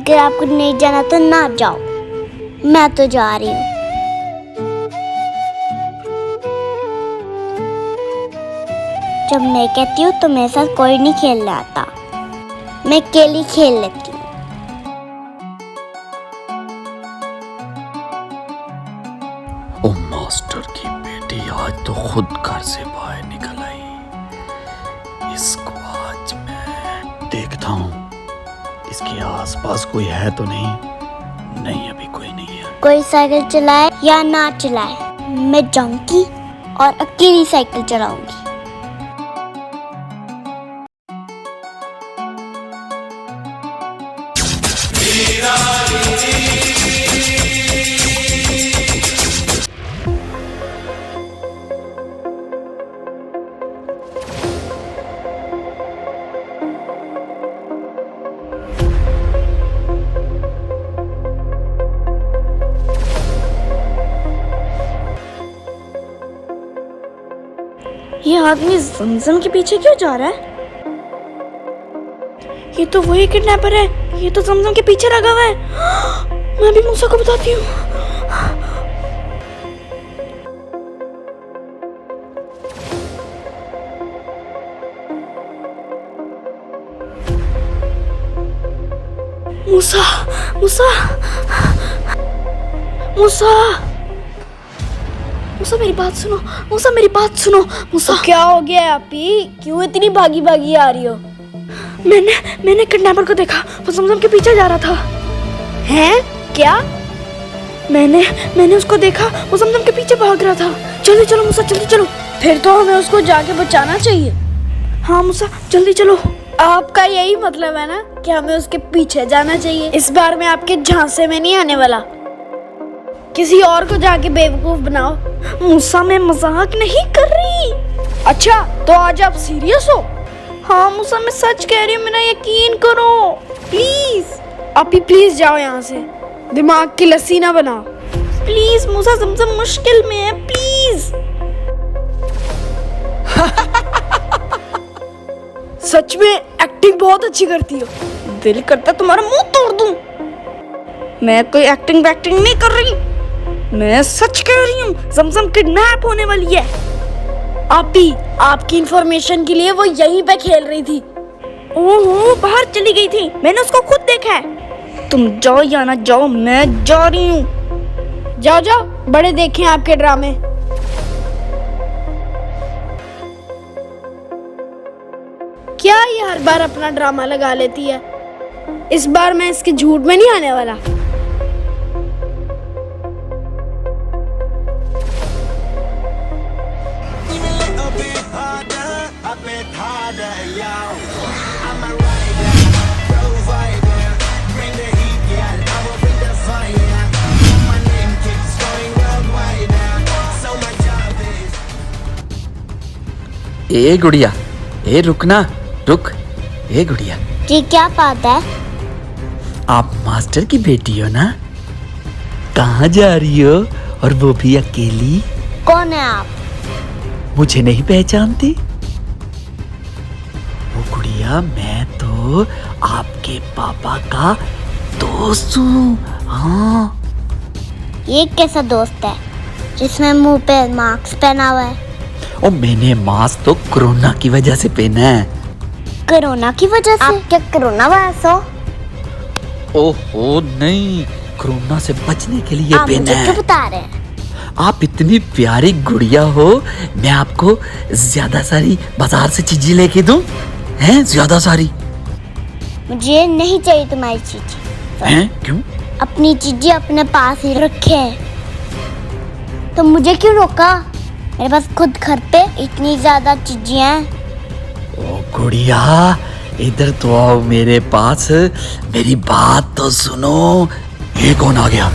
अगर आपको नहीं जाना तो ना जाओ, मैं तो जा रही हूँ। जब मैं कहती हूँ तो मेरे साथ कोई नहीं खेलने आता, मैं अकेली खेल लेती हूँ। ओ मास्टर की बेटी आज तो खुद घर से बाहर निकल आई। इसको आज मैं देखता हूँ इसके आसपास कोई है तो नहीं। नहीं, अभी कोई नहीं है। कोई साइकिल चलाए या ना चलाए, मैं जाऊंगी और अकेली साइकिल चलाऊंगी। ये आदमी जमजम के पीछे क्यों जा रहा है? ये तो वही किडनैपर है, ये तो जमजम के पीछे लगा हुआ है। मैं भी मूसा को बताती हूँ। मूसा, मूसा, मूसा, मूसा मेरी बात सुनो, मूसा मेरी बात सुनो। मूसा तो क्या हो गया आपी? क्यों इतनी भागी भागी आ रही हो? मैंने किडनैपर को देखा, वो जमजम के पीछे जा रहा था। हैं? क्या? मैंने उसको देखा, वो जमजम के पीछे भाग रहा था। जल्दी चलो मूसा, जल्दी चलो। फिर तो हमें उसको जाके बचाना चाहिए। हाँ मूसा, जल्दी चलो। आपका यही मतलब है ना कि हमें उसके पीछे जाना चाहिए? इस बार मैं आपके झांसे में नहीं आने वाला। किसी और को जाके बेवकूफ बनाओ। मूसा मैं मजाक नहीं कर रही। अच्छा, तो आज आप सीरियस हो? हाँ मूसा मैं सच कह रही हूँ, मेरा यकीन करो प्लीज। आपी प्लीज जाओ यहाँ से, दिमाग की लस्सी ना बनाओ। प्लीज मूसा, जमजम मुश्किल में है, प्लीज। सच में एक्टिंग बहुत अच्छी करती हो। दिल करता तुम्हारा मुंह तोड़ दूं। मैं कोई एक्टिंग वैक्टिंग नहीं कर रही, मैं सच कह रही हूँ। जमजम किडनैप होने वाली है। आपी, आपकी इंफॉर्मेशन के लिए वो यहीं पे खेल रही थी। ओहो, बाहर चली गई थी, मैंने उसको खुद देखा है। तुम जाओ या ना जाओ, मैं जा रही हूँ। जाओ जाओ, बड़े देखें आपके ड्रामे। क्या ये हर बार अपना ड्रामा लगा लेती है? इस बार मैं इसके झूठ में नहीं आने वाला। ए गुड़िया, ए रुकना, रुक। ए गुड़िया, जी क्या बात है? आप मास्टर की बेटी हो ना? कहाँ जा रही हो और वो भी अकेली? कौन है आप? मुझे नहीं पहचानती? वो गुड़िया, मैं तो आपके पापा का दोस्त हूँ। हाँ। ये कैसा दोस्त है जिसमें मुंह पे मास्क पहना हुआ है? और मैंने मास्क तो कोरोना की वजह से पहना है। कोरोना की वजह से? आप क्या कोरोना वायरस हो? ओहो नहीं, कोरोना से बचने के लिए आप पहना मुझे है। क्यों बता रहे हैं? आप इतनी प्यारी गुड़िया हो, मैं आपको ज्यादा सारी बाजार से चीजें लेके दूं? हैं, ज्यादा सारी? मुझे नहीं चाहिए तुम्हारी चीजें। हैं? क्यों? अपनी चीजें अपने पास ही रखे। तो मुझे क्यों रोका? मेरे पास खुद घर पे इतनी ज्यादा चीजें हैं। ओ गुड़िया, इधर तो आओ मेरे पास, मेरी बात तो सुनो। ये कौन आ गया?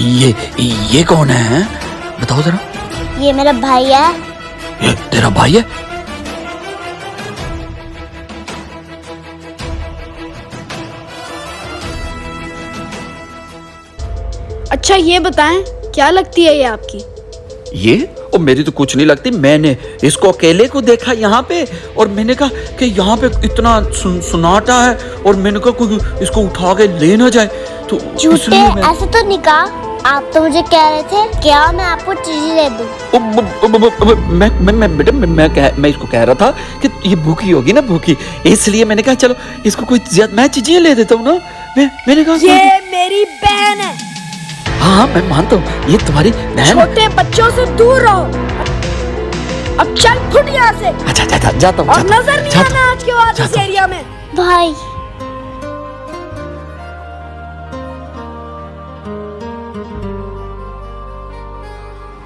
ये कौन है? बताओ जरा। ये मेरा भाई है। ये तेरा भाई है? अच्छा ये बताएं, क्या लगती है ये आपकी? ये और मेरी तो कुछ नहीं लगती। मैंने इसको अकेले को देखा यहाँ पे और मैंने कहा कि यहाँ पे इतना सुनाटा है और मैंने कहा कोई इसको उठा के ले ना जाए, तो झूठे, इसलिए ऐसे तो नहीं कहा। आप तो मुझे कह रहे थे क्या मैं आपको चीज ले दूं। मैं इसको कह रहा था कि ये भूखी होगी ना, भूखी, इसलिए मैंने कहा चलो इसको कोई मैं चीजें ले देता हूँ ना। मैंने कहा ये मेरी बहन है। हाँ मैं मानता हूँ ये तुम्हारी बहन। छोटे बच्चों से दूर रहो। अब चल फुट यहाँ से। अच्छा जाता हूँ। और नजर नहीं आना आज के बाद इस एरिया में। भाई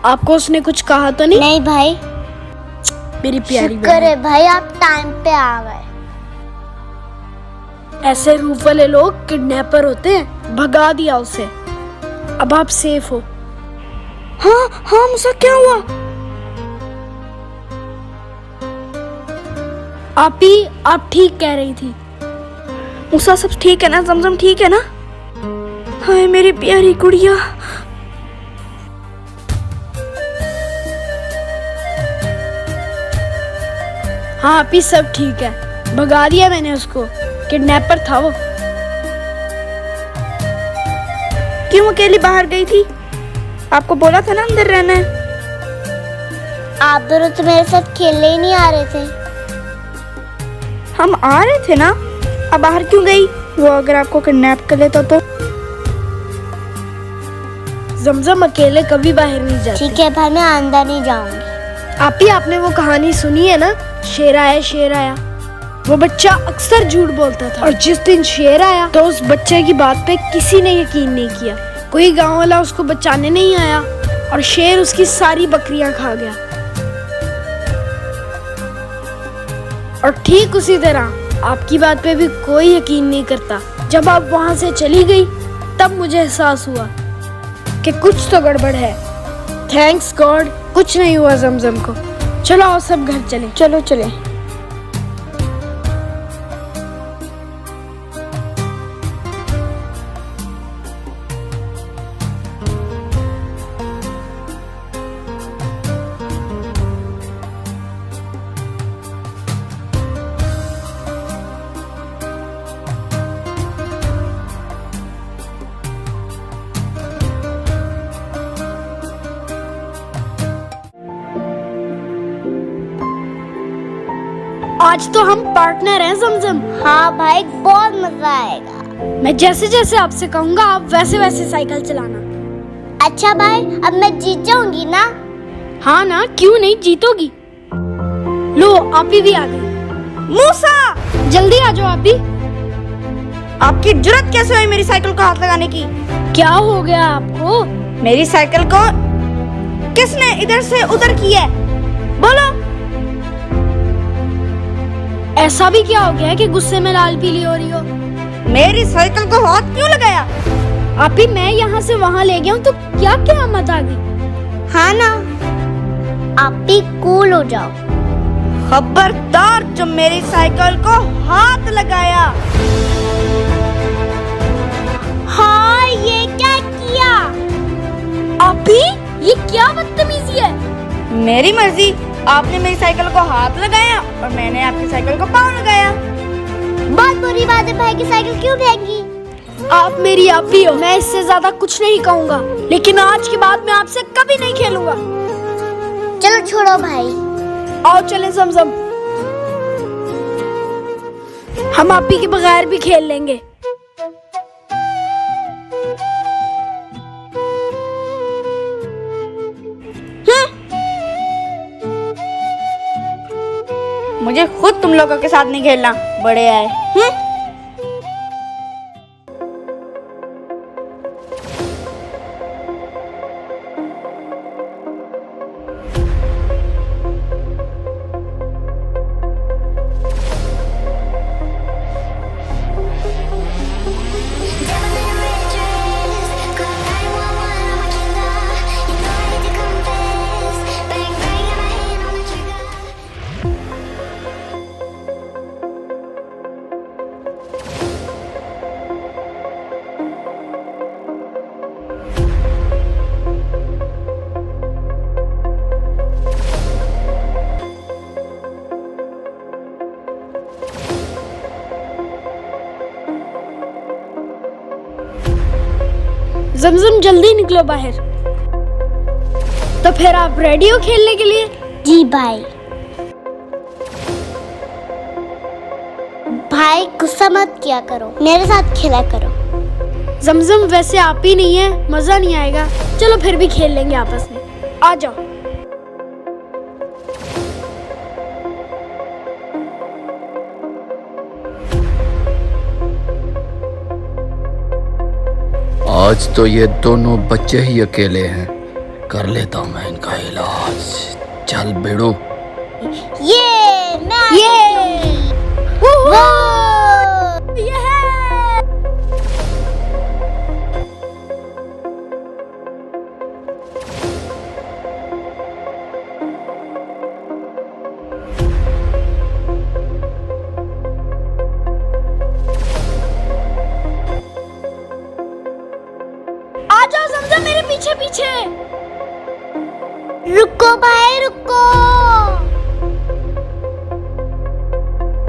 आपको उसने कुछ कहा तो नहीं? नहीं भाई, मेरी प्यारी शुक्र है भाई आप टाइम पे आ गए। ऐसे रूप वाले लोग किडनैपर होते हैं, भगा दिया उसे। अब आप सेफ हो। हाँ मुझे क्या हुआ? आप ठीक कह रही थी। मूसा सब ठीक है ना? जमजम ठीक है ना? हाय मेरी प्यारी गुड़िया। हाँ आपी सब ठीक है, भगा दिया मैंने उसको, किडनैपर था वो। क्यों अकेली बाहर गई थी? आपको बोला था ना अंदर रहना है। आप दोनों तो मेरे साथ खेलने ही नहीं आ रहे थे। हम आ रहे थे ना, अब बाहर क्यों गई वो? अगर आपको किडनैप कर लेता तो। जमजम अकेले कभी बाहर नहीं जाती। ठीक है भाई, मैं अंदर नहीं जाऊंगी। आपने वो कहानी सुनी है ना, शेर आया। वो बच्चा अक्सर झूठ बोलता था और जिस दिन शेर आया तो उस बच्चे की बात पे किसी ने यकीन नहीं किया। कोई गांव वाला उसको बचाने नहीं आया और शेर उसकी सारी बकरियां खा गया। और ठीक उसी तरह आपकी बात पे भी कोई यकीन नहीं करता। जब आप वहां से चली गई तब मुझे एहसास हुआ कि कुछ तो गड़बड़ है। थैंक्स गॉड कुछ नहीं हुआ जमजम को। चलो आओ सब घर चले। चलो चले। आज तो हम पार्टनर हैं जमजम। हाँ भाई बहुत मजा आएगा। मैं जैसे जैसे आपसे कहूँगा आप वैसे वैसे साइकिल चलाना। अच्छा भाई, अब मैं जीत जाऊंगी ना? हाँ ना, क्यों नहीं जीतोगी। लो आप भी आ गई। मूसा जल्दी आ जाओ। आप आपकी जुर्रत कैसे हुई मेरी साइकिल को हाथ लगाने की? क्या हो गया आपको? मेरी साइकिल को किसने इधर से उधर किया है? बोलो। ऐसा भी क्या हो गया कि गुस्से में लाल पीली हो रही हो? मेरी साइकिल को हाथ क्यों लगाया? आप ही मैं यहाँ से वहाँ ले गया हूँ तो क्या क़यामत आ गई? हाँ ना, आप भी कूल हो जाओ। खबरदार जो मेरी साइकिल को हाथ लगाया। हाँ ये क्या किया? आप ही ये क्या बदतमीजी है? मेरी मर्जी। आपने मेरी साइकिल को हाथ लगाया और मैंने आपकी साइकिल को पाँव लगाया। बहुत बुरी बात है, भाई की साइकिल क्यों फेंकी? आप मेरी आप ही हो। मैं इससे ज्यादा कुछ नहीं कहूँगा, लेकिन आज के बाद मैं आपसे कभी नहीं खेलूंगा। चलो छोड़ो भाई। आओ चले जमजम, हम आप ही के बगैर भी खेल लेंगे। मुझे खुद तुम लोगों के साथ नहीं खेलना, बड़े आए। जमजम जल्दी निकलो बाहर। तो फिर आप रेडी हो खेलने के लिए? जी भाई। भाई गुस्सा मत किया करो, मेरे साथ खेला करो। जमजम वैसे आप ही नहीं है, मजा नहीं आएगा। चलो फिर भी खेल लेंगे आपस में, आ जाओ। आज तो ये दोनों बच्चे ही अकेले हैं, कर लेता हूँ मैं इनका इलाज। चल बेड़ू। ये मैं ये वो ये है। आ जाओ जमजम मेरे पीछे पीछे। रुको भाई रुको,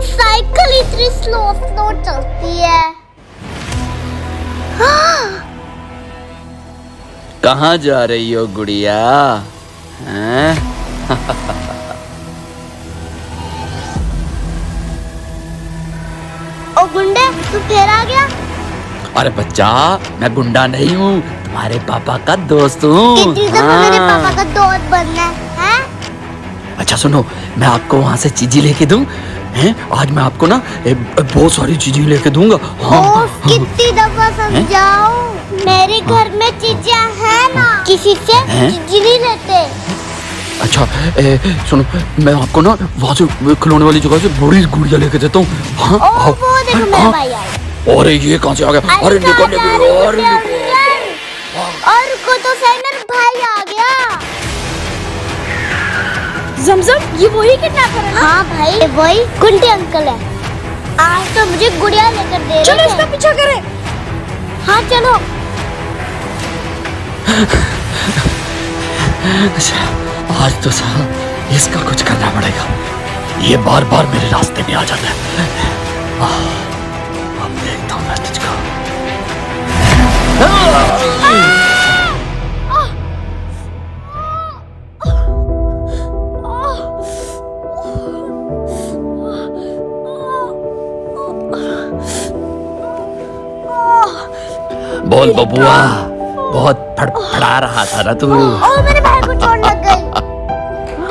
साइकिल इतनी स्लो स्लो चलती है। कहाँ जा रही हो गुड़िया? हैं? ओ गुंडे, तू फिर आ गया? अरे बच्चा, मैं गुंडा नहीं हूँ, तुम्हारे पापा का दोस्त हूँ। कितनी दफा मेरे पापा का दोस्त बनना है? अच्छा सुनो, मैं आपको वहाँ से चीजें लेके दूँ हैं? आज मैं आपको ना बहुत सारी चीजें लेके दूंगा। ओफ, कितनी दफा समझाओ, मेरे घर में चीजें हैं ना, किसी से चीजें नहीं लेते। अच्छा सुनो, मैं आपको ना वहाँ से खिलौने वाली जगह से बड़ी गुड़िया लेके देता हूँ। हाँ, ओ वो देखो मेरा भाई आया। अरे ये कहाँ से आ गया? अरे निकल और को तो सही, मेरा भाई आ गया। जमजम ये वही किडनैपर है ना? हाँ भाई, वही गुंडे अंकल है। आज तो मुझे गुड़िया लेकर दे रहे चलो थे। इसका पीछा करें। हाँ चलो। अच्छा, आज तो साहब इसका कुछ करना पड़ेगा, ये बार बार मेरे रास्ते में आ जाता है। अब देखता हूँ मैं तुझको। बोल बबुआ, बहुत फड़फड़ा रहा था ना तू। ओ मेरे भाई को चोट लग गई।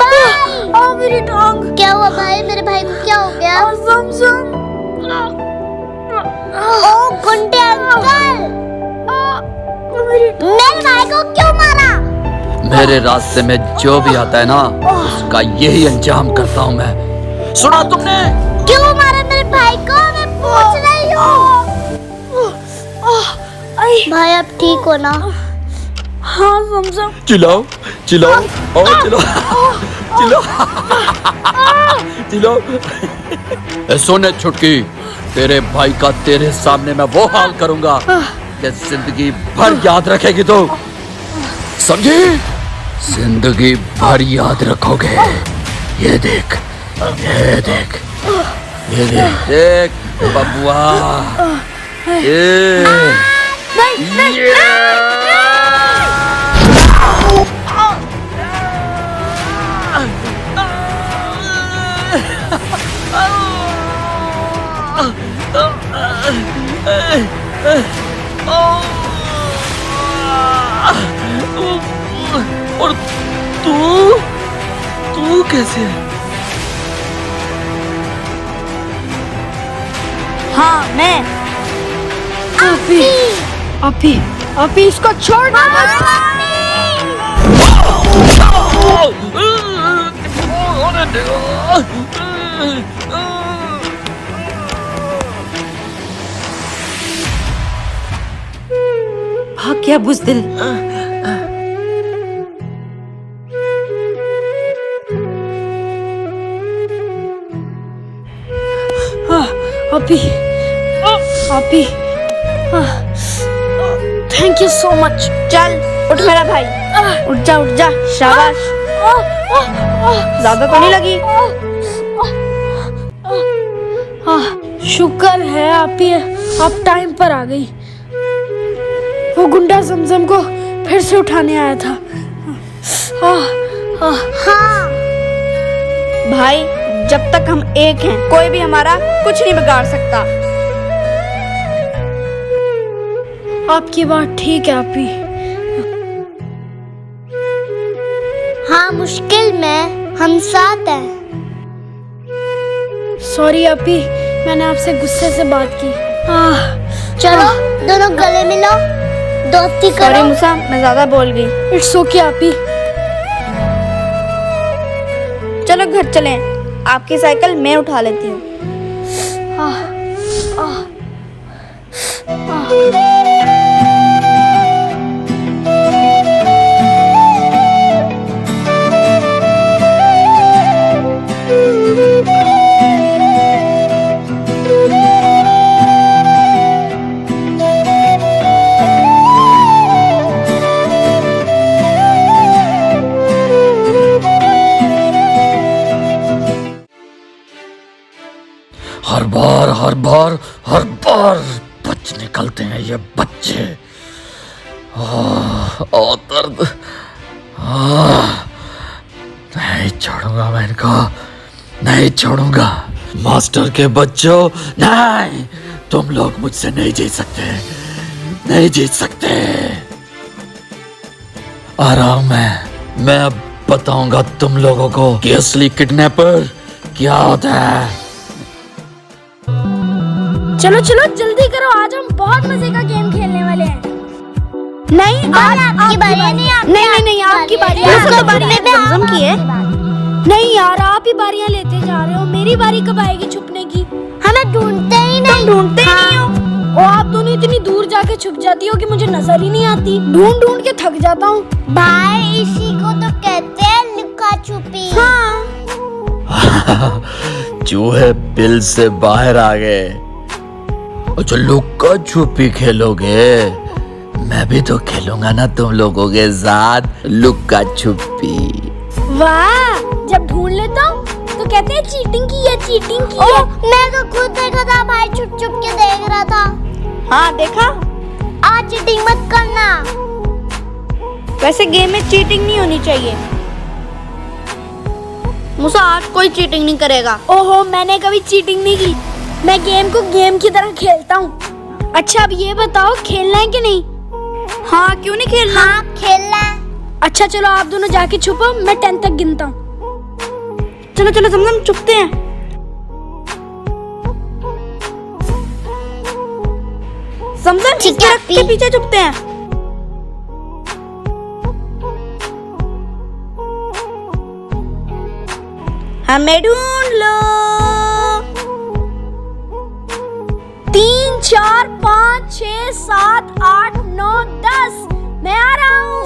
भाई, ओ मेरी टांग। क्या हुआ भाई? मेरे भाई को क्या हो गया? जमजम। ओ गुंडे अंकल, मेरे भाई को क्यों मारा? मेरे रास्ते में जो भी आता है ना, उसका यही अंजाम करता हूँ मैं। सुना तुमने? क्यों मारा मेरे भाई को? मैं पूछ रही हूँ। भाई अब ठीक हो ना? हाँ जमजम। चिल्लाओ चिल्लाओ और चिल्लाओ चिल्लाओ चिल्लाओ। सुन छुटकी, तेरे भाई का तेरे सामने मैं वो हाल करूंगा कि जिंदगी भर याद रखेगी तू, समझी? जिंदगी भर याद रखोगे। ये देख, ये देख, ये देख, देख बबुआ, ये और तू कैसे? हाँ मैं। आप ही इसको छोड़ना मत। भाग गया बुज़दिल। आप ही थैंक यू सो मच। चल उठ मेरा भाई, उठ जा शाबाश। ज्यादा तो नहीं लगी? शुक्र है आप टाइम पर आ गई। वो गुंडा जमजम को फिर से उठाने आया था। हाँ, भाई जब तक हम एक हैं कोई भी हमारा कुछ नहीं बिगाड़ सकता। आपकी बात ठीक है आपी। हाँ, मुश्किल में हम साथ हैं। सॉरी आपी, मैंने आपसे गुस्से से बात की। चलो दोनों गले मिलो, दोस्ती सॉरी करो। मूसा, मैं ज्यादा बोल गई। इट्स ओके आपी। चलो घर चलें, आपकी साइकिल मैं उठा लेती हूँ। हर बार बच निकलते हैं ये बच्चे। और दर्द। नहीं छोड़ूंगा मैं इनको, नहीं छोड़ूंगा। मास्टर के बच्चों, नहीं, तुम लोग मुझसे नहीं जीत सकते, नहीं जीत सकते। आ रहा हूं मैं अब बताऊंगा तुम लोगों को कि असली किडनैपर क्या होता है। चलो चलो जल्दी करो, आज हम बहुत मजे का गेम खेलने वाले हैं। नहीं आज आपकी बारी है। नहीं आपकी बारी है। वैसे तो बारी जमजम की है। नहीं यार, आप ही बारियां लेते जा रहे हो। मेरी बारी कब आएगी छुपने की? हमें ढूंढते ही नहीं। ढूंढते ही नहीं हो। और आप दोनों इतनी दूर जाके छुप जाती हो कि मुझे नजर ही नहीं आती। ढूंढ ढूंढ के थक जाता हूँ। भाई इसी को तो कहते हैं लुका छुपी। चूहे बिल से बाहर आ गए। अच्छा लुका छुपी खेलोगे? मैं भी तो खेलूंगा ना तुम लोगों के साथ लुका छुपी। वाह, जब ढूंढ लेता हूँ तो कहते हैं चीटिंग की है, चीटिंग की है। मैं तो खुद देखा था भाई, छुप छुप के देख रहा था। हाँ देखा। आज चीटिंग मत करना। वैसे गेम में चीटिंग नहीं होनी चाहिए। मूसा आज कोई चीटिंग नहीं करेगा। ओहो, मैंने कभी चीटिंग नहीं की। मैं गेम को गेम की तरह खेलता हूँ। अच्छा अब ये बताओ, खेलना है कि नहीं? हाँ क्यों नहीं खेलना? हाँ खेलना है। अच्छा चलो आप दोनों जाके छुपो, मैं 10 तक गिनता हूँ। चलो चलो जमजम छुपते हैं। जमजम ठीक है, के पीछे छुपते हैं। हमें ढूंढ लो। 3 4 5 6 7 8 9 10। मैं आ रहा हूँ।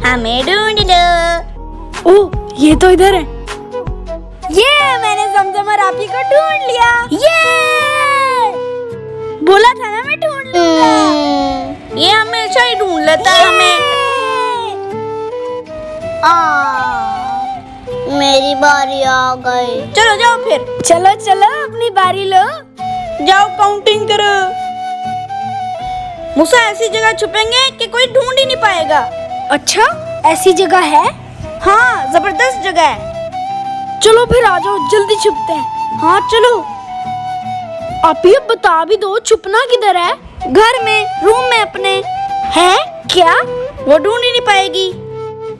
हमें ढूंढ लो। ओह, ये तो इधर है। ये मैंने जमजम और आपी को ढूंढ लिया। ये बोला था ना मैं ढूंढ लूंगा। ये हमेशा ही ढूंढ लेता है हमें। मेरी बारी आ गई। चलो जाओ फिर। चलो चलो अपनी बारी लो। जाओ काउंटिंग करो। मूसा ऐसी जगह छुपेंगे कि कोई ढूंढ ही नहीं पाएगा। अच्छा ऐसी जगह है? हाँ जबरदस्त जगह है। चलो फिर आ जाओ, जल्दी छुपते हैं। हाँ चलो। आप ही बता भी दो, छुपना किधर है? घर में, रूम में अपने। है क्या? वो ढूंढ ही नहीं पाएगी।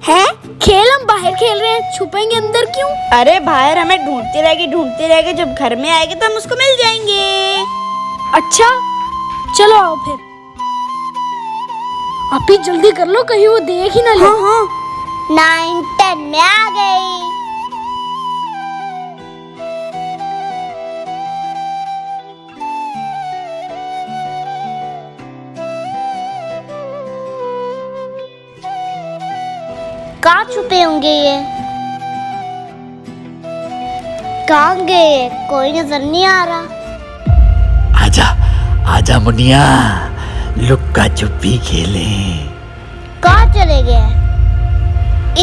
है खेल, हम बाहर खेल रहे हैं, छुपेंगे अंदर क्यों? अरे बाहर हमें ढूंढती रहेगी। जब घर में आएगी तो हम उसको मिल जाएंगे। अच्छा चलो आओ फिर। आप ही जल्दी कर लो, कहीं वो देख ही ना ले। हाँ हाँ 9 10 में आ गई। कहाँ छुपे होंगे ये? कहाँ गए? कोई नजर नहीं आ रहा। आजा आजा मुनिया, लुक्का छुपी खेलें। कहाँ चले गए?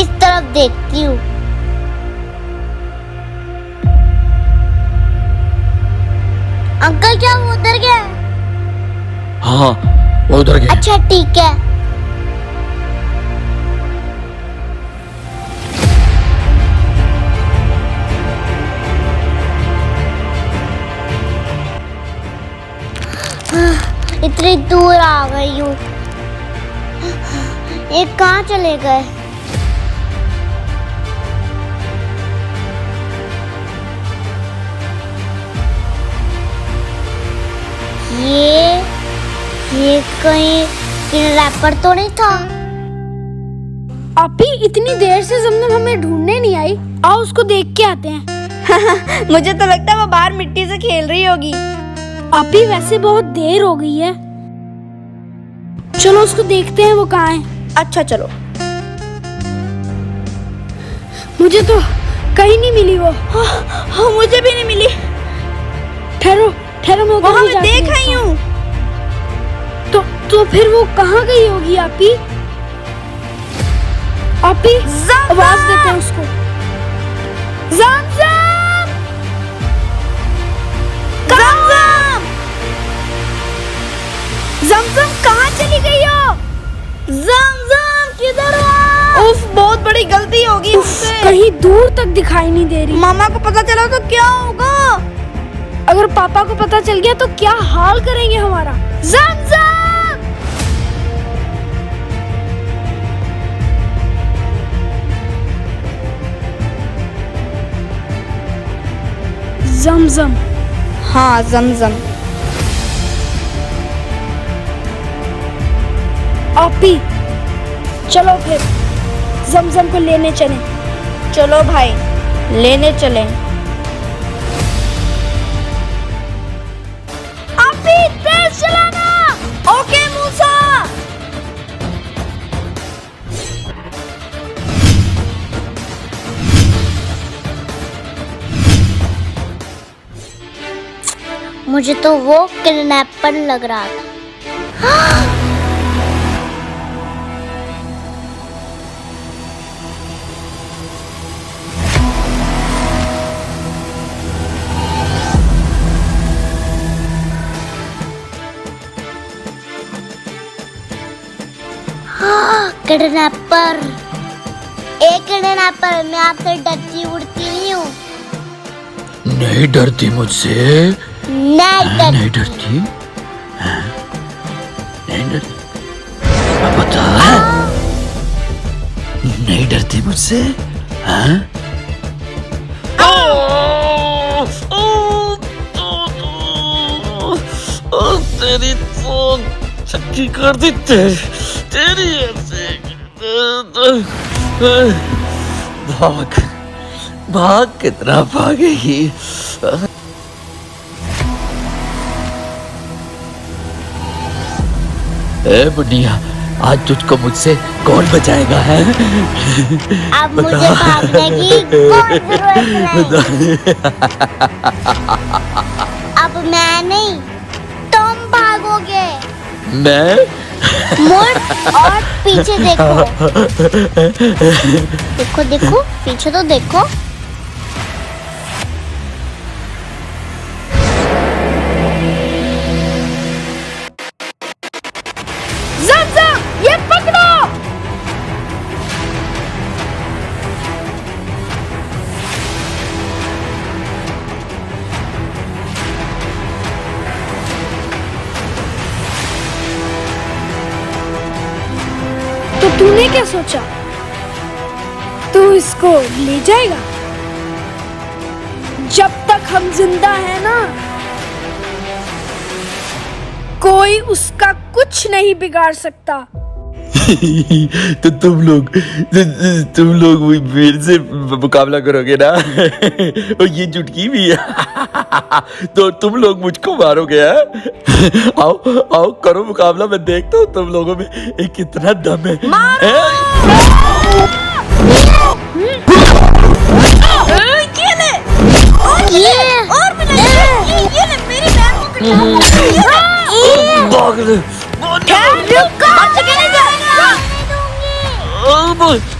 इस तरफ देखती हूँ। अंकल क्या वो उधर गए? हाँ वो उधर गए। अच्छा ठीक है। इतनी दूर आ गई हूँ। ये कहाँ चले गए? ये कहीं रैपर तो नहीं था? आपी इतनी देर से जमजम हमें ढूंढने नहीं आई, आओ उसको देख के आते हैं। मुझे तो लगता है वो बाहर मिट्टी से खेल रही होगी। आपी वैसे बहुत देर हो गई है, चलो उसको देखते हैं वो कहाँ है। अच्छा चलो। मुझे तो कहीं नहीं मिली वो। हाँ, मुझे भी नहीं मिली। ठहरो ठहरो, मैं उधर वहाँ ही मैं जाती देख आई हूँ। तो फिर वो कहाँ गई होगी आपी? आपी आवाज देते हैं उसको। ज़मज़म! ज़मज़म! ज़मज़म कहाँ चली गई हो? ज़मज़म किधर हो? उफ, बहुत बड़ी गलती होगी मुझसे। कहीं दूर तक दिखाई नहीं दे रही। मामा को पता चला तो क्या होगा? अगर पापा को पता चल गया तो क्या हाल करेंगे हमारा? ज़मज़म! ज़मज़म। हाँ ज़मज़म। आपी चलो फिर ज़मज़म को लेने चलें। चलो भाई लेने चलें। आपी तेज चलाना। ओके मूसा। मुझे तो वो किडनैपर लग रहा था। किडनैपर, एक किडनैपर, मैं आपसे डरती उड़ती नहीं हूँ। नहीं डरती मुझसे? नहीं डरती? हाँ? नहीं डरती? बता, नहीं डरती मुझसे? हाँ? तेरी तो चक्की कर दी तेरी ऐसे। भाग भाग, कितना भागेगी? ए बुढ़िया, आज तुझको मुझसे कौन बचाएगा है? अब मुझे भागने की कोई जरूरत नहीं। अब मैं नहीं, तुम भागोगे। मैं? मुड़ और पीछे देखो। देखो देखो, पीछे तो देखो। ज़मज़म ये पकड़ो। तो तूने क्या सोचा? तू इसको ले जाएगा? जब तक हम जिंदा हैं ना, कोई उसका कुछ नहीं बिगाड़ सकता। तो तुम लोग मेरे से मुकाबला करोगे ना? और ये चुटकी भी है। तो तुम लोग मुझको मारोगे? आओ आओ करो मुकाबला, मैं देखता हूँ तुम लोगों में कितना दम है।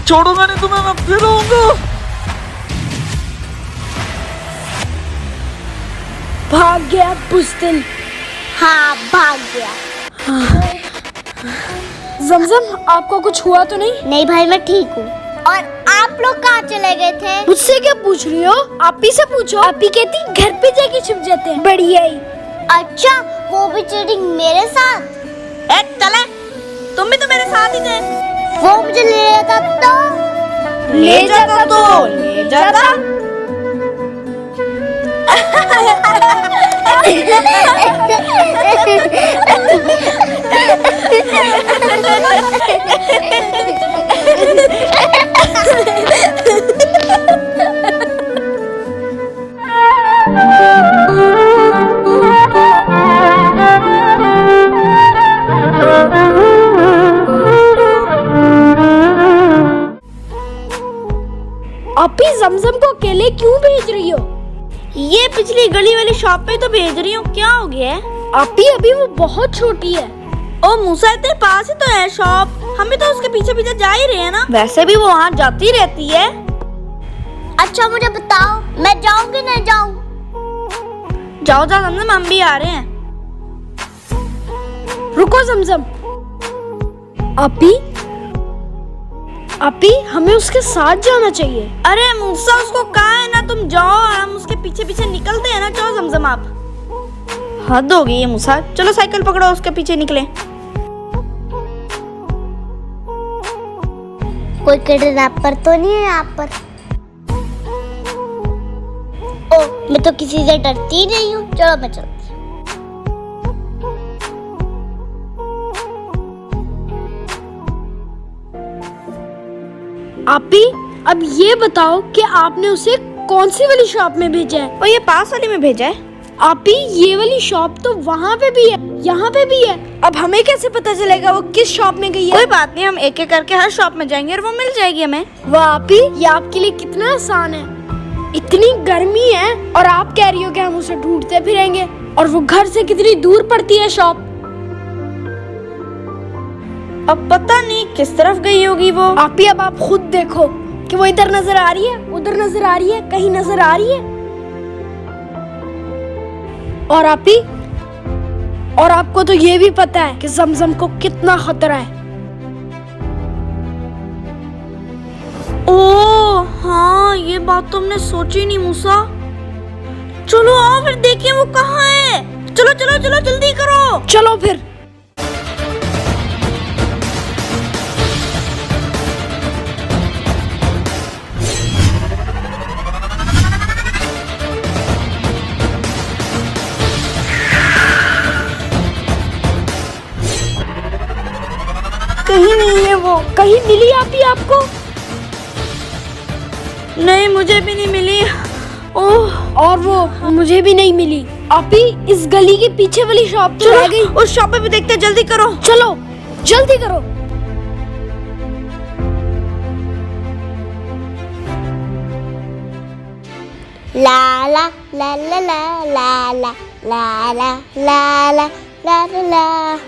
छोड़ूंगा नहीं तुम्हें, मैं फिर आऊंगा। भाग गया बुज़दिल। हाँ भाग गया। जमजम, आपको कुछ हुआ तो नहीं? नहीं भाई, मैं ठीक हूँ। और आप लोग कहाँ चले गए थे? मुझसे क्या पूछ रही हो? आप ही से पूछो। आप ही कहती घर पे जाके छिप जाते हैं। बढ़िया ही। अच्छा, वो भी चीटिंग मेरे साथ? चले, तुम भी तो मेरे साथ ही थे। वो मुझे ले जाता तो? ले जाता तो ले जाता। आप ही जमजम को अकेले क्यों भेज रही हो? ये पिछली गली वाली शॉप पे तो भेज रही हूँ, क्या हो गया है? आप ही अभी वो बहुत छोटी है। ओ मूसा, तेरे पास ही तो है शॉप, हम भी तो उसके पीछे पीछे जा ही रहे हैं ना। वैसे भी वो वहाँ जाती रहती है। अच्छा मुझे बताओ, मैं जाऊँ कि नहीं जाऊँ? जाओ जाओ जमजम, हम भी आ रहे हैं। रुको जमजम। आपी हमें उसके साथ जाना चाहिए। अरे मूसा, उसको कहा है ना तुम जाओ, हम उसके पीछे पीछे निकलते हैं ना। चलो जमजम, आप हद हो गई है मूसा, चलो साइकिल पकड़ो, उसके पीछे निकले। कोई किडनैपर तो नहीं है यहाँ पर? ओ, मैं तो किसी से डरती नहीं हूँ। चलो मैं चलती हूँ। आपी अब ये बताओ कि आपने उसे कौन सी वाली शॉप में भेजा है? और ये पास वाली में भेजा है। आपी ये वाली शॉप तो वहाँ पे भी है, यहाँ पे भी है। अब हमें कैसे पता चलेगा वो किस शॉप में गई है? कोई बात नहीं, हम एक एक करके हर शॉप में जाएंगे और वो मिल जाएगी हमें। वाह आपी, ये आपके लिए कितना आसान है। इतनी गर्मी है और आप कह रही हो कि हम उसे ढूंढते फिरेंगे, और वो घर से कितनी दूर पड़ती है शॉप। अब पता नहीं किस तरफ गई होगी वो। आपी अब आप खुद देखो कि वो इधर नजर आ रही है, उधर नजर आ रही है, कहीं नजर आ रही है। और आपी, और आपको तो ये भी पता है कि जमजम को कितना खतरा है। ओ हाँ, ये बात तो हमने सोची नहीं मूसा। चलो आओ फिर देखिए वो कहाँ है। चलो चलो चलो, जल्दी करो। चलो फिर। कहीं नहीं है वो। कहीं मिली आपी आपको? नहीं, मुझे भी नहीं मिली। ओह, और वो मुझे भी नहीं मिली। आपी इस गली के पीछे वाली शॉप तो रह गई। उस शॉप पे भी देखते, जल्दी करो। चलो जल्दी करो। ला ला ला ला ला ला ला ला ला ला ला ला ला ला।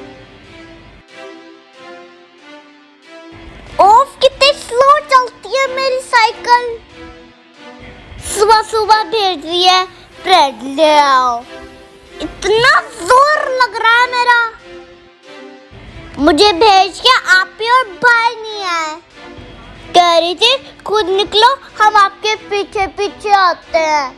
ओफ, कितनी स्लो चलती है मेरी साइकिल। सुबह सुबह भेज रही है ब्रेड ले आओ। इतना जोर लग रहा है मेरा। मुझे भेज के आप ही और भाई नहीं आए। कह रही थी खुद निकलो, हम आपके पीछे पीछे आते हैं।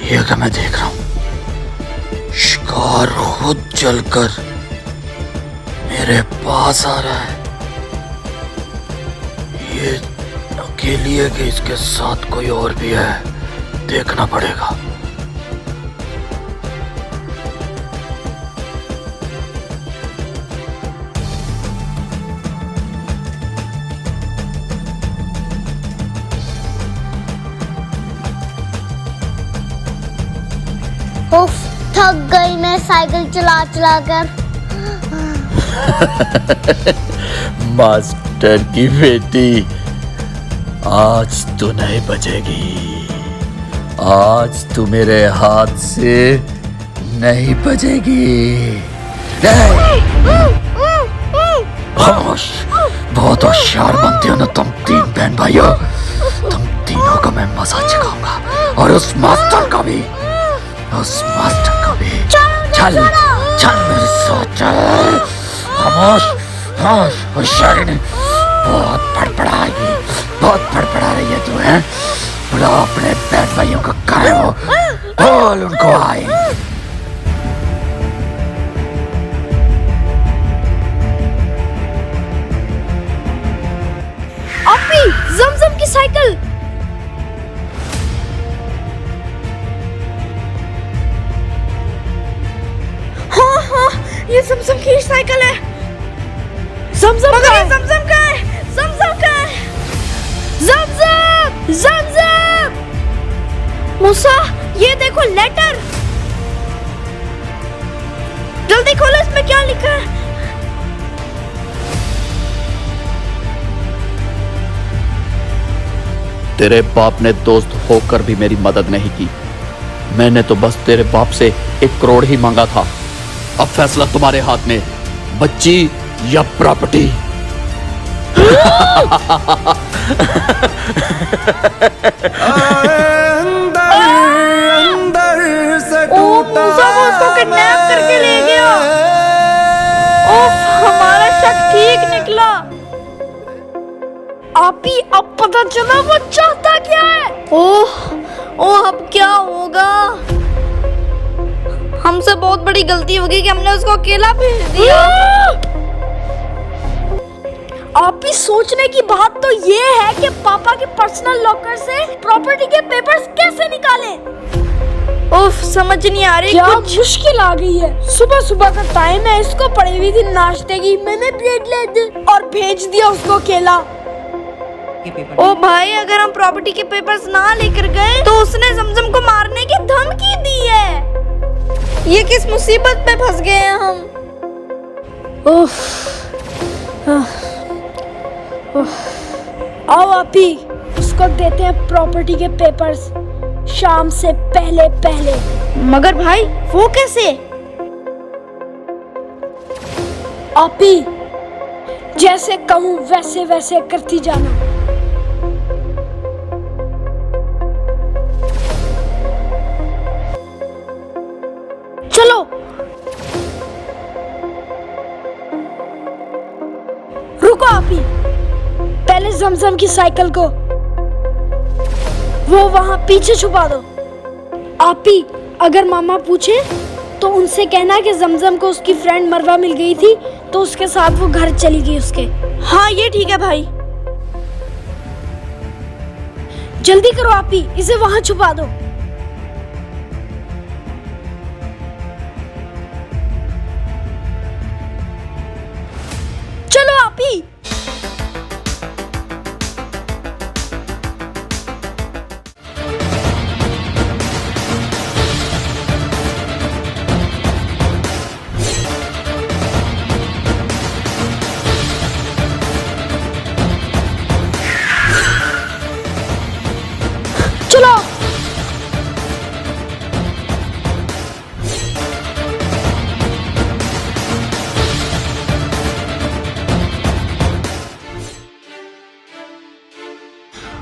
ये क्या मैं देख रहा हूँ? शिकार खुद चलकर मेरे पास आ रहा है। ये अकेली है कि इसके साथ कोई और भी है? देखना पड़ेगा। थक गई मैं साइकिल चला चला कर। मास्टर की बेटी, आज तू नहीं बचेगी। आज तू मेरे हाथ से नहीं बचेगी। खामोश, बहुत होशियार बनते हो ना तुम तीन बहन भाइयों। तुम तीनों को मैं मजा चखाऊंगा और उस मास्टर का भी, उस मास्टर का भी। चल चल मेरे साथ चल। खामोश, खामोश, होशियारी नहीं। बहुत फड़फड़ाएगी, बहुत फड़फड़ा रही है तू, है? बुला अपने बहन भाइयों को, कहे वो, बोल उनको आए। अपी, जमजम की साइकिल। हाँ हाँ, ये जमजम की साइकिल है। जमजम का है, जमजम का है, जमजम का है। जमजम, जमजम। मूसा, ये देखो लेटर। जल्दी खोलो, इसमें क्या लिखा है? तेरे बाप ने दोस्त होकर भी मेरी मदद नहीं की। मैंने तो बस तेरे बाप से 1 करोड़ ही मांगा था। अब फैसला तुम्हारे हाथ में, बच्ची या प्रॉपर्टी। मूसा वो उसको किडनैप करके ले गया। ओफ, हमारा शक ठीक निकला। आपी, अब पता चला वो चाहता क्या है। ओह ओह, अब क्या होगा? हमसे बहुत बड़ी गलती होगी कि हमने उसको अकेला भेज दिया। आपी, सोचने की बात तो ये है कि पापा के पर्सनल लॉकर से प्रॉपर्टी के पेपर्स कैसे निकाले। उफ, समझ नहीं आ रही। क्या कुछ मुश्किल आ गई है। सुबह सुबह का टाइम है, इसको पड़ी हुई थी नाश्ते की। मैंने ब्रेड ले दी और भेज दिया उसको अकेला। ओ भाई, अगर हम प्रॉपर्टी के पेपर्स ना लेकर गए तो उसने जमजम को मारने की धमकी दी है। ये किस मुसीबत में फंस गए हैं हम। आओ आपी, उसको देते हैं प्रॉपर्टी के पेपर्स शाम से पहले पहले। मगर भाई, वो कैसे? आपी, जैसे कहूँ वैसे वैसे करती जाना। चलो। रुको आपी, पहले जमजम की साइकिल को वो वहां पीछे छुपा दो। आपी, अगर मामा पूछे तो उनसे कहना कि जमजम को उसकी फ्रेंड मरवा मिल गई थी तो उसके साथ वो घर चली गई उसके। हाँ, ये ठीक है भाई। जल्दी करो आपी, इसे वहां छुपा दो। चलो आपी। चलो।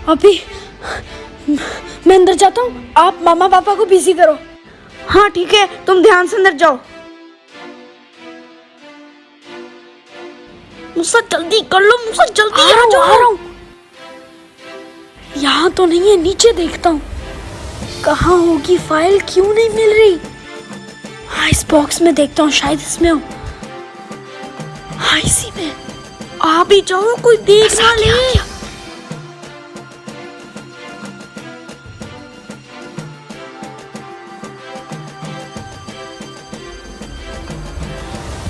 अभी मैं अंदर जाता हूँ, आप मामा पापा को बिजी करो। हाँ ठीक है, तुम ध्यान से अंदर जाओ। मूसा जल्दी कर लो, मूसा जल्दी आ रहा हूँ। यहाँ तो नहीं है, नीचे देखता हूँ कहाँ होगी फाइल, क्यों नहीं मिल रही। हाँ, इस बॉक्स में देखता हूँ, शायद इसमें हो। हाँ, इसी में। आ भी जाओ, कोई देख ना ले।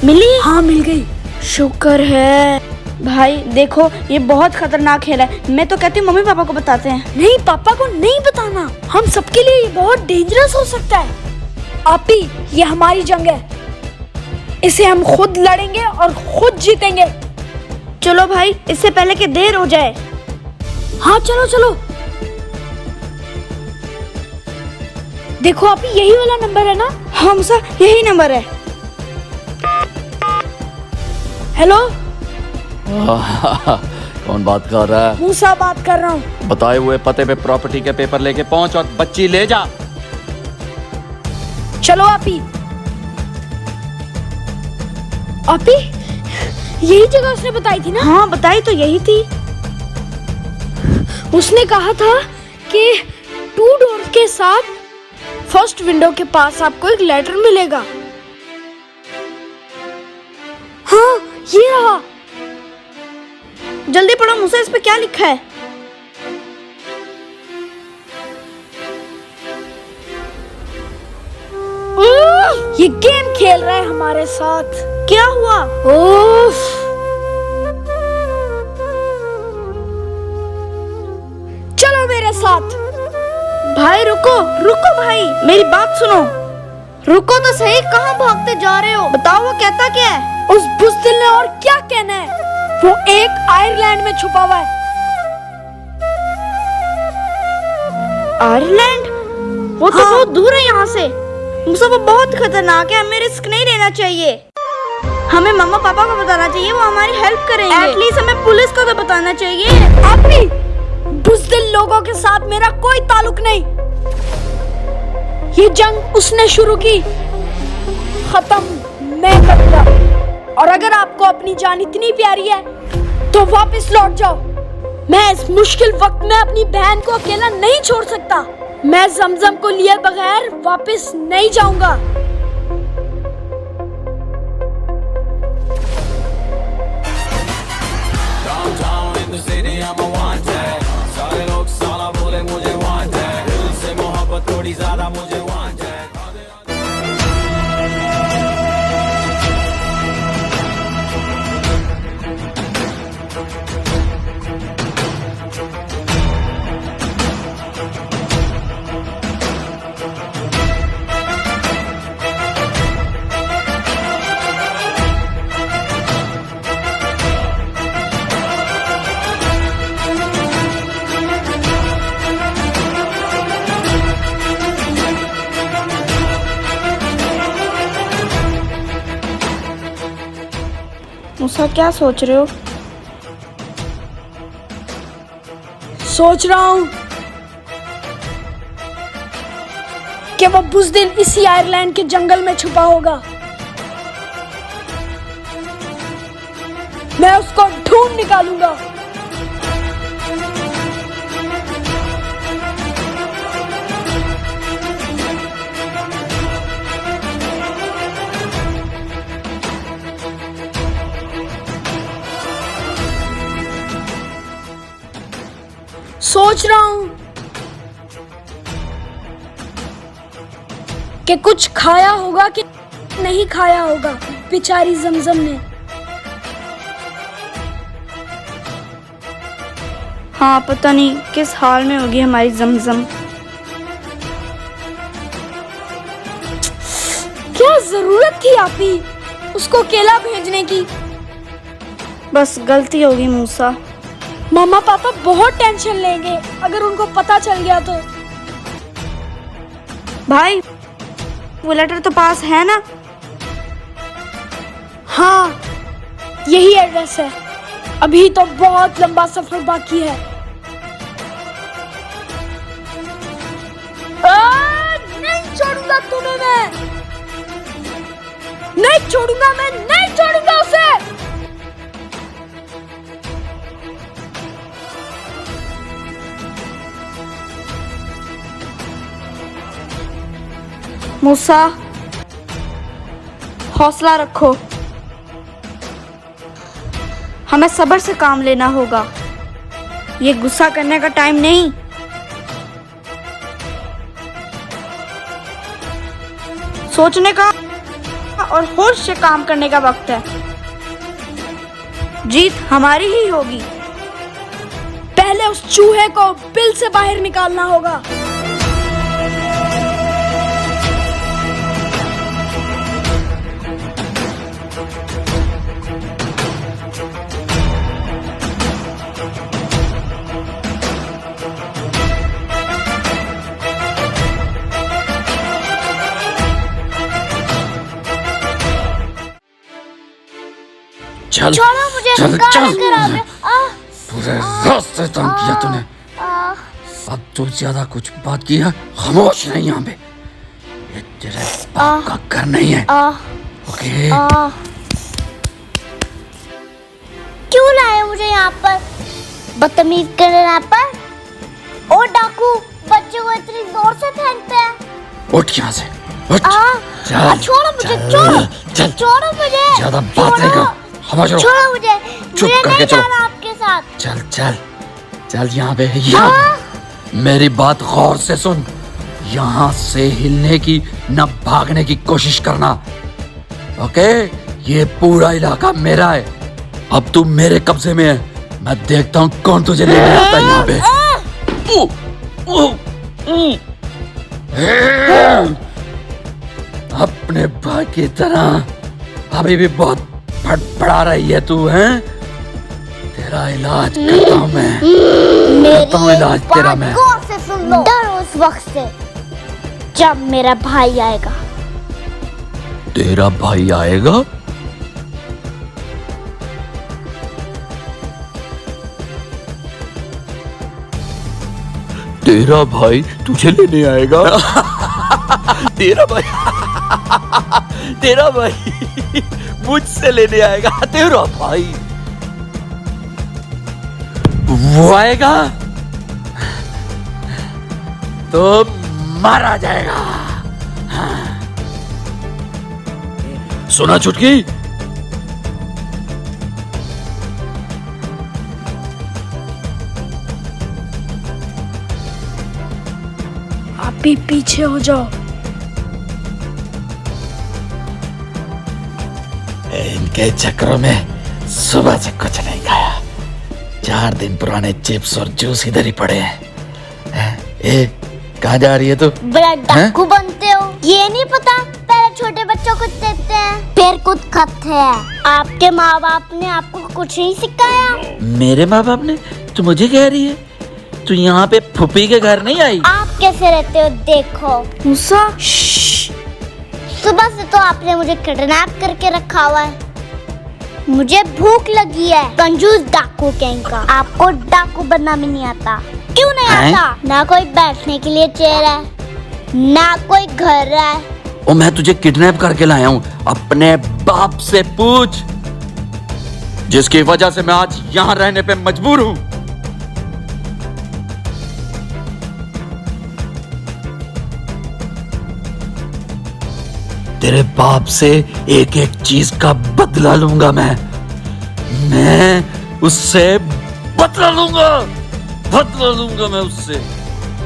मिली? हाँ, मिल गई। शुक्र है। भाई देखो, ये बहुत खतरनाक खेल है। मैं तो कहती हूँ मम्मी पापा को बताते हैं। नहीं, पापा को नहीं बताना, हम सबके लिए ये बहुत डेंजरस हो सकता है। आपी, ये हमारी जंग है, इसे हम खुद लड़ेंगे और खुद जीतेंगे। चलो भाई, इससे पहले कि देर हो जाए। हाँ चलो चलो। देखो आपी, यही वाला नंबर है ना? हाँ मूसा, यही नंबर है। हेलो, कौन बात कर रहा है? मूसा बात कर रहा हूँ। बताए हुए पते पे प्रॉपर्टी के पेपर लेके पहुंच और बच्ची ले जा। चलो आपी। आपी, यही जगह उसने बताई थी ना? हाँ बताई तो यही थी। उसने कहा था कि 2 डोर के साथ फर्स्ट विंडो के पास आपको एक लेटर मिलेगा। हाँ, ये रहा। जल्दी पढ़ो मूसा, इस पे क्या लिखा है? ये गेम खेल रहा है हमारे साथ। क्या हुआ? उफ। चलो मेरे साथ। भाई रुको रुको भाई, मेरी बात सुनो। रुको तो सही, कहाँ भागते जा रहे हो? बताओ वो कहता क्या है? उस बुज़दिल ने और क्या कहना है? वो एक आयरलैंड में छुपा हुआ है। आयरलैंड? वो तो बहुत दूर है यहाँ से। मूसा वो बहुत खतरनाक है, हमें रिस्क नहीं लेना चाहिए। हमें मम्मा पापा को बताना चाहिए, वो हमारी हेल्प करेंगे। एटलीस्ट हमें पुलिस को तो बताना चाहिए। आपी, बुज़दिल लोगों के साथ मेरा कोई ताल्लुक नहीं। ये जंग उसने शुरू की, खत्म मैं करूंगा। और अगर आपको अपनी जान इतनी प्यारी है तो वापस लौट जाओ। मैं इस मुश्किल वक्त में अपनी बहन को अकेला नहीं छोड़ सकता। मैं जमजम को लिए बगैर वापस नहीं जाऊंगा। सारे लोग साला बोले मुझे वांट है, दिल से मोहब्बत थोड़ी ज्यादा मुझे वांट है। मूसा क्या सोच रहे हो? सोच रहा हूँ कि वो बुज़दिल इसी आयरलैंड के जंगल में छुपा होगा। मैं उसको ढूंढ निकालूंगा। सोच रहा हूं कि कुछ खाया होगा कि नहीं खाया होगा बेचारी जमजम ने। हाँ पता नहीं किस हाल में होगी हमारी जमजम। क्या जरूरत थी आपी उसको अकेला भेजने की? बस गलती होगी मूसा। मम्मा पापा बहुत टेंशन लेंगे अगर उनको पता चल गया तो। भाई वो लेटर तो पास है ना? हाँ यही एड्रेस है। अभी तो बहुत लंबा सफर बाकी है। नहीं छोड़ूंगा तुम्हें मैं, नहीं छोड़ूंगा मैं, नहीं छोड़ूंगा उसे। मूसा हौसला रखो, हमें सब्र से काम लेना होगा। ये गुस्सा करने का टाइम नहीं। सोचने का और होश से काम करने का वक्त है। जीत हमारी ही होगी। पहले उस चूहे को बिल से बाहर निकालना होगा। चल छोड़ो मुझे, चल काला चल करा दे। पूरे रास्ते तंग किया तूने। अब तू ज्यादा कुछ बात किया, खामोश नहीं यहाँ पे। ये तेरे बाप का घर नहीं है। ओके क्यों लाए मुझे यहाँ पर बदतमीज करने पर? ओ डाकू, बच्चों को इतनी जोर से फेंकते हैं। उठ यहाँ से, उठ। चल, छोड़ो मुझे, चल, छोड़ो, चल। छोड़ो मुझे। ज्यादा बात नहीं कर, खामोश रहो। छोड़ो मुझे, चुप मुझे करके नहीं चलो। जाना आपके साथ। चल चल चल यहाँ पे, यहाँ मेरी बात गौर से सुन। यहाँ से हिलने की न भागने की कोशिश करना, ओके? ये पूरा इलाका मेरा है। अब तू मेरे कब्जे में है। मैं देखता हूँ कौन तुझे लेने आता है यहाँ पे। अपने भाई की तरह अभी भी बहुत फड़फड़ा रही है तू, हैं? तेरा इलाज करता हूँ मैं। करता हूँ इलाज तेरा मैं। गौर से सुन लो। डरो उस वक्त से जब मेरा भाई आएगा। तेरा भाई आएगा? तेरा भाई तुझे लेने आएगा? तेरा भाई तेरा भाई मुझसे लेने आएगा? तेरा भाई वो आएगा तो मारा जाएगा। हाँ। सुना चुटकी? आप भी पीछे हो जाओ। इनके चक्रों में सुबह से कुछ नहीं खाया। 4 दिन पुराने चिप्स और जूस इधर ही पड़े हैं। ए, कहाँ जा रही है तू? बड़ा डाकू बनते हो। ये नहीं पता पहले छोटे बच्चों को देते हैं फिर खुद खाते हैं। आपके माँ बाप ने आपको कुछ नहीं सिखाया। मेरे माँ बाप ने? तू मुझे कह रही है? तू यहाँ पे फूफी के घर नहीं आई? आप कैसे रहते हो देखो। मूसा, सुबह से तो आपने मुझे किडनैप करके रखा हुआ है। मुझे भूख लगी है। कंजूस डाकू कहीं का। आपको डाकू बनना भी नहीं आता। क्यों नहीं आता? ना कोई बैठने के लिए चेयर है, ना कोई घर है। ओ, मैं तुझे किडनैप करके लाया हूँ। अपने बाप से पूछ, जिसकी वजह से मैं आज यहाँ रहने पे मजबूर हूँ। तेरे बाप से एक एक चीज का बदला लूंगा मैं उससे बदला लूंगा मैं उससे।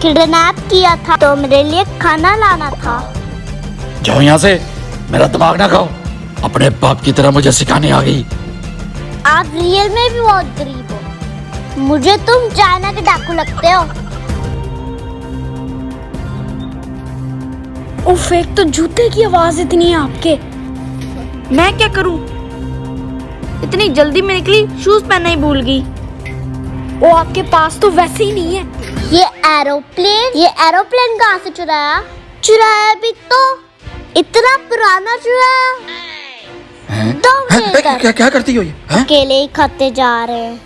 किडनैप किया था तो मेरे लिए खाना लाना था। जाओ यहाँ से, मेरा दिमाग ना खाओ। अपने बाप की तरह मुझे सिखाने आ गई। आप रियल में भी बहुत गरीब हो। मुझे तुम चाइना के डाकू लगते हो। उफ, एक तो जूते की आवाज इतनी है आपके। मैं क्या करूं? इतनी जल्दी में निकली, शूज पहनना ही भूल गई। वो आपके पास तो वैसे ही नहीं है। ये एरोप्लेन कहाँ से चुराया? चुराया भी तो इतना पुराना चुराया। क्या करती हो ये? अकेले ही खाते जा रहे हैं।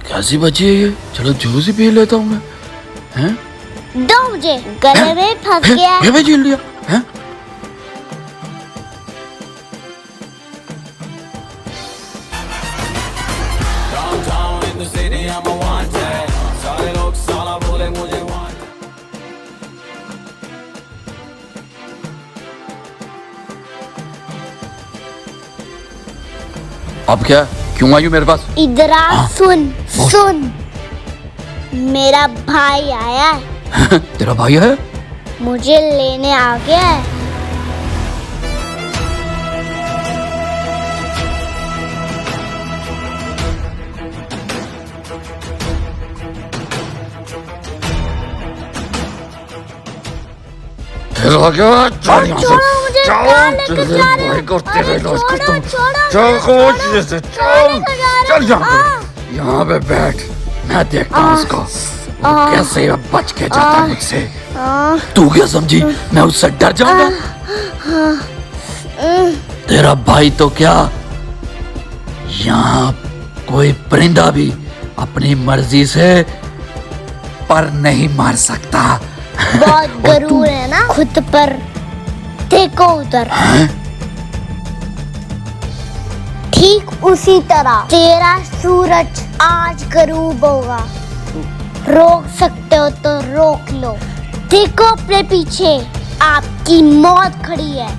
कैसी बची है ये? चलो जूस ही पी लेता हूँ मैं। हैं? दो मुझे, गले में फंस गया। ये भी झील लिया? हैं? Downtown in the city, I'm a wanted. सारे लोग साला बोले मुझे wanted. अब क्या? क्यों आई हो मेरे पास? इधर आ, सुन। मेरा भाई आया है। तेरा भाई है? मुझे लेने आ गया है। तेरा क्या? चल यहाँ से। छोड़ो मुझे, चल, कहाँ लेकर तेरे जा रहे हो? भाई को तेरा अरे इलाज छोड़ो, करता हूँ। छोड़ो, चल छोड़ो, खोज ये से, कहाँ लेकर जा रहे हो? चल यहाँ पे बैठ। मैं देखता हूँ उसको वो कैसे बच के जाता है मुझसे। तू क्या समझी मैं उससे डर जाऊंगा? तेरा भाई तो क्या यहाँ कोई परिंदा भी अपनी मर्जी से पर नहीं मार सकता। बहुत गरूर है ना खुद पर। देखो उधर। ठीक उसी तरह तेरा सूरज आज गरूब होगा। रोक सकते हो तो रोक लो। देखो अपने पीछे, आपकी मौत खड़ी है।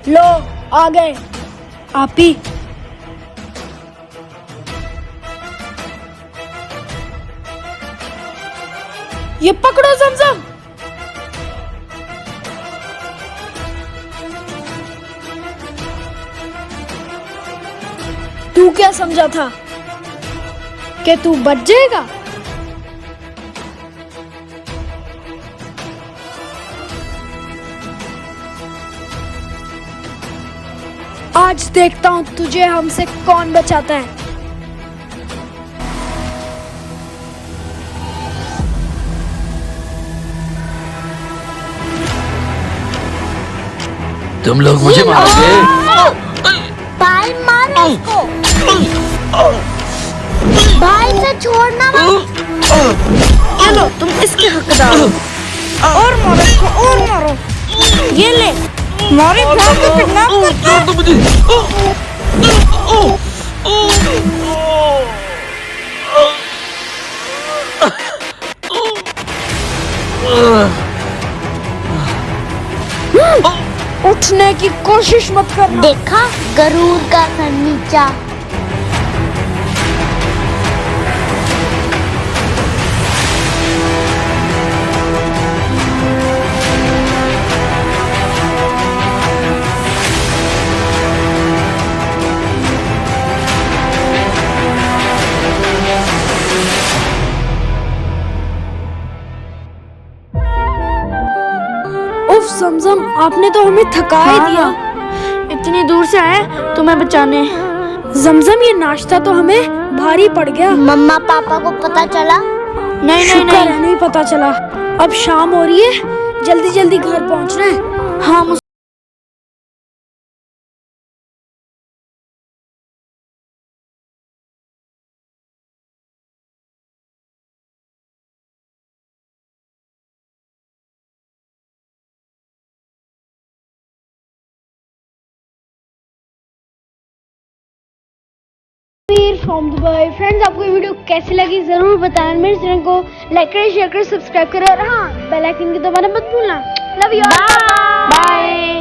लो आ गए आप ही। ये पकड़ो ज़मज़म। तू क्या समझा था कि तू बच जाएगा? आज देखता हूँ तुझे हमसे कौन बचाता है। तुम लोग मुझे मारोगे? भाई मारो इसको। भाई से छोड़ना मत। ये लो, तुम इसके हकदार हो। और मारो इसको, और मारो। ये ले, हमारी बहन को किडनैप करके। छोड़ दो मुझे। उठने की कोशिश मत करना। देखा गरूर का सर नीचा। उफ ज़मज़म, आपने तो हमें थका ही दिया। इतनी दूर से आए तुम्हें बचाने। ज़मज़म, ये नाश्ता तो हमें भारी पड़ गया। मम्मा पापा को पता चला? नहीं शुक्र है नहीं पता चला। अब शाम हो रही है, जल्दी जल्दी घर पहुंचना है। हाँ फ्रॉम दुबई। फ्रेंड्स, आपको ये वीडियो कैसी लगी जरूर बताएं। मेरे चैनल को लाइक करें, शेयर करें, सब्सक्राइब करें और हाँ बेल आइकन की दबाना मत भूलना। Love you, bye.